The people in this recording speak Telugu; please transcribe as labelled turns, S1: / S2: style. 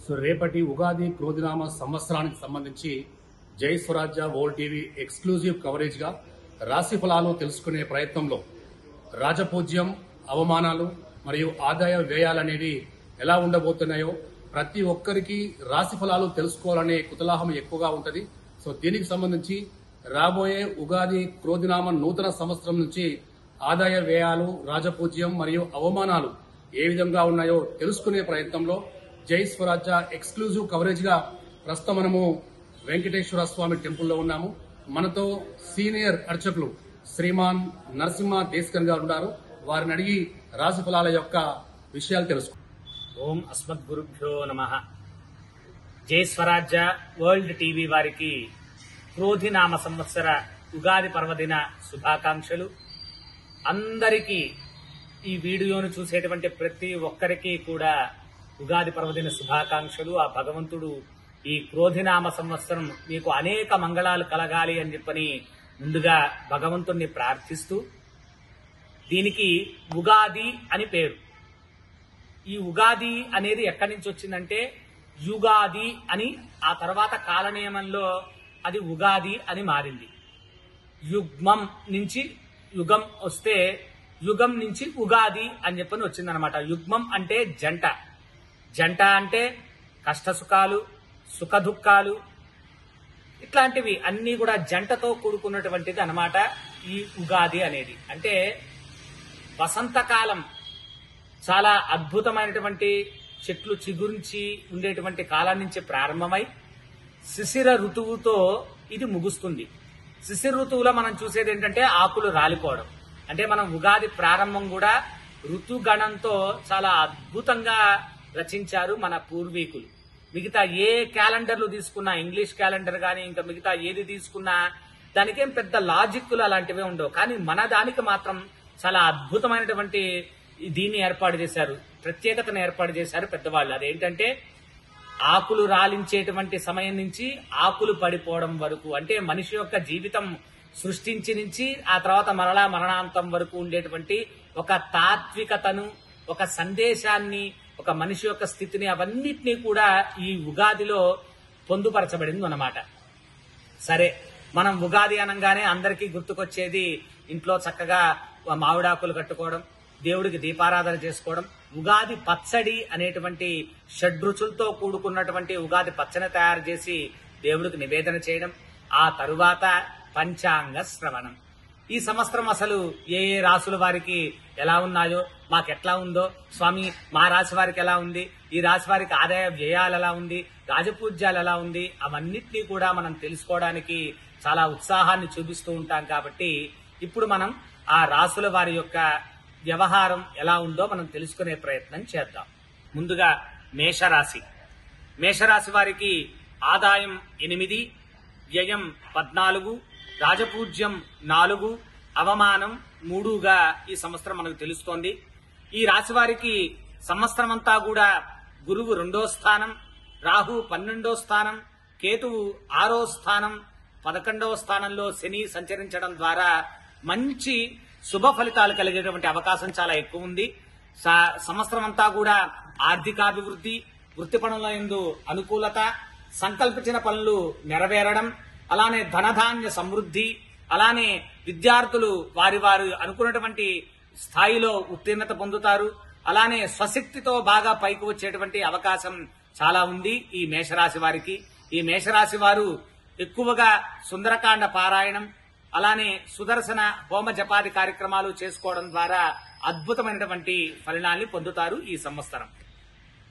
S1: సో రేపటి ఉగాది క్రోధినామ సంవత్సరానికి సంబంధించి జై స్వరాజ్య వరల్డ్ టీవీ ఎక్స్క్లూజివ్ కవరేజ్ గా రాశి ఫలాలు తెలుసుకునే ప్రయత్నంలో రాజపూజ్యం, అవమానాలు మరియు ఆదాయ వ్యయాలనేవి ఎలా ఉండబోతున్నాయో ప్రతి ఒక్కరికి రాశి ఫలాలు తెలుసుకోవాలనే కుతూహలం ఎక్కువగా ఉంటుంది. సో దీనికి సంబంధించి రాబోయే ఉగాది క్రోధినామ నూతన సంవత్సరం నుంచి ఆదాయ వ్యయాలు, రాజపూజ్యం మరియు అవమానాలు ఏ విధంగా ఉన్నాయో తెలుసుకునే ప్రయత్నంలో జై స్వరాజ్య ఎక్స్క్లూజివ్ కవరేజ్ గా ప్రస్తుతం మనము వెంకటేశ్వర స్వామి టెంపుల్లో ఉన్నాము. మనతో సీనియర్ అర్చకులు శ్రీమాన్ నరసింహ దేశకన్ గారు ఉన్నారు. వారిని అడిగి రాశి ఫలాల యొక్క విషయాలు తెలుసుకుంటాం.
S2: ఓం అస్మద్గురుభ్యో నమః. జై స్వరాజ్య వరల్డ్ టీవీ వారికి క్రోధినామ సంవత్సర ఉగాది పర్వదిన శుభాకాంక్షలు. అందరికీ ఈ వీడియోను చూసేటువంటి ప్రతి ఒక్కరికి కూడా ఉగాది పర్వదిన శుభాకాంక్షలు. ఆ భగవంతుడు ఈ క్రోధినామ సంవత్సరం మీకు అనేక మంగళాలు కలగాలి అని చెప్పని ముందుగా భగవంతుణ్ణి ప్రార్థిస్తూ, దీనికి ఉగాది అని పేరు. ఈ ఉగాది అనేది ఎక్కడి నుంచి వచ్చిందంటే యుగాది అని, ఆ తర్వాత కాలనియమంలో అది ఉగాది అని మారింది. యుగ్మం నుంచి యుగం వస్తే యుగం నుంచి ఉగాది అని చెప్పని వచ్చిందనమాట. యుగ్మం అంటే జంట, జంట అంటే కష్టసుఖాలు, సుఖదుఖాలు, ఇట్లాంటివి అన్ని కూడా జంటతో కూడుకున్నటువంటిది అనమాట ఈ ఉగాది అనేది. అంటే వసంతకాలం చాలా అద్భుతమైనటువంటి చెట్లు చిగురించి ఉండేటువంటి కాలం నుంచి ప్రారంభమై శిశిర ఋతువుతో ఇది ముగుస్తుంది. శిశిర ఋతువులో మనం చూసేది ఏంటంటే ఆకులు రాలిపోవడం. అంటే మనం ఉగాది ప్రారంభం కూడా ఋతుగణంతో చాలా అద్భుతంగా రచించారు మన పూర్వీకులు. మిగతా ఏ క్యాలెండర్లు తీసుకున్నా, ఇంగ్లీష్ క్యాలెండర్ కానీ ఇంకా మిగతా ఏది తీసుకున్నా దానికేం పెద్ద లాజిక్లు అలాంటివే ఉండవు. కానీ మన దానికి మాత్రం చాలా అద్భుతమైనటువంటి దీన్ని ఏర్పాటు చేశారు, ప్రత్యేకతను ఏర్పాటు చేశారు పెద్దవాళ్ళు. అదేంటంటే ఆకులు రాలించేటువంటి సమయం నుంచి ఆకులు పడిపోవడం వరకు, అంటే మనిషి యొక్క జీవితం సృష్టించి నుంచి ఆ తర్వాత మరణాంతం వరకు ఉండేటువంటి ఒక తాత్వికతను, ఒక సందేశాన్ని, ఒక మనిషి యొక్క స్థితిని, అవన్నిటినీ కూడా ఈ ఉగాదిలో పొందుపరచబడింది అన్నమాట. సరే, మనం ఉగాది అనగానే అందరికీ గుర్తుకొచ్చేది ఇంట్లో చక్కగా మామిడాకులు కట్టుకోవడం, దేవుడికి దీపారాధన చేసుకోవడం, ఉగాది పచ్చడి అనేటువంటి షడ్రుచులతో కూడుకున్నటువంటి ఉగాది పచ్చడి తయారు చేసి దేవుడికి నివేదన చేయడం, ఆ తరువాత పంచాంగ శ్రవణం. ఈ సంవత్సరం అసలు ఏ ఏ రాసుల వారికి ఎలా ఉన్నాయో, మాకెట్లా ఉందో, స్వామి మా రాశి వారికి ఎలా ఉంది, ఈ రాశి వారికి ఆదాయ వ్యయాలు ఎలా ఉంది, రాజపూజ్యాలు ఎలా ఉంది, అవన్నిటినీ కూడా మనం తెలుసుకోవడానికి చాలా ఉత్సాహాన్ని చూపిస్తూ ఉంటాం. కాబట్టి ఇప్పుడు మనం ఆ రాసుల వారి యొక్క వ్యవహారం ఎలా ఉందో మనం తెలుసుకునే ప్రయత్నం చేద్దాం. ముందుగా మేషరాశి. మేషరాశి వారికి ఆదాయం 8, వ్యయం 14, రాజపూజ్యం 4, అవమానం 3గా ఈ సంవత్సరం మనకు తెలుస్తోంది. ఈ రాశి వారికి సంవత్సరం అంతా కూడా గురువు 2వ స్థానం, రాహు 12వ స్థానం, కేతువు 6వ స్థానం, 11వ స్థానంలో శని సంచరించడం ద్వారా మంచి శుభ ఫలితాలు కలిగేటువంటి అవకాశం చాలా ఎక్కువ ఉంది. సంవత్సరం అంతా కూడా ఆర్థికాభివృద్ధి, వృత్తి పనుల యందు అనుకూలత, సంకల్పించిన పనులు నెరవేరడం, అలానే ధనధాన్య సమృద్ధి, అలానే విద్యార్థులు వారి అనుకున్నటువంటి స్థాయిలో ఉత్తీర్ణత పొందుతారు. అలానే స్వశక్తితో బాగా పైకి వచ్చేటువంటి అవకాశం చాలా ఉంది ఈ మేషరాశి వారికి. ఈ మేషరాశి వారు ఎక్కువగా సుందరకాండ పారాయణం, అలానే సుదర్శన హోమ జపాది కార్యక్రమాలు చేసుకోవడం ద్వారా అద్భుతమైనటువంటి ఫలితాన్ని పొందుతారు ఈ సంవత్సరం.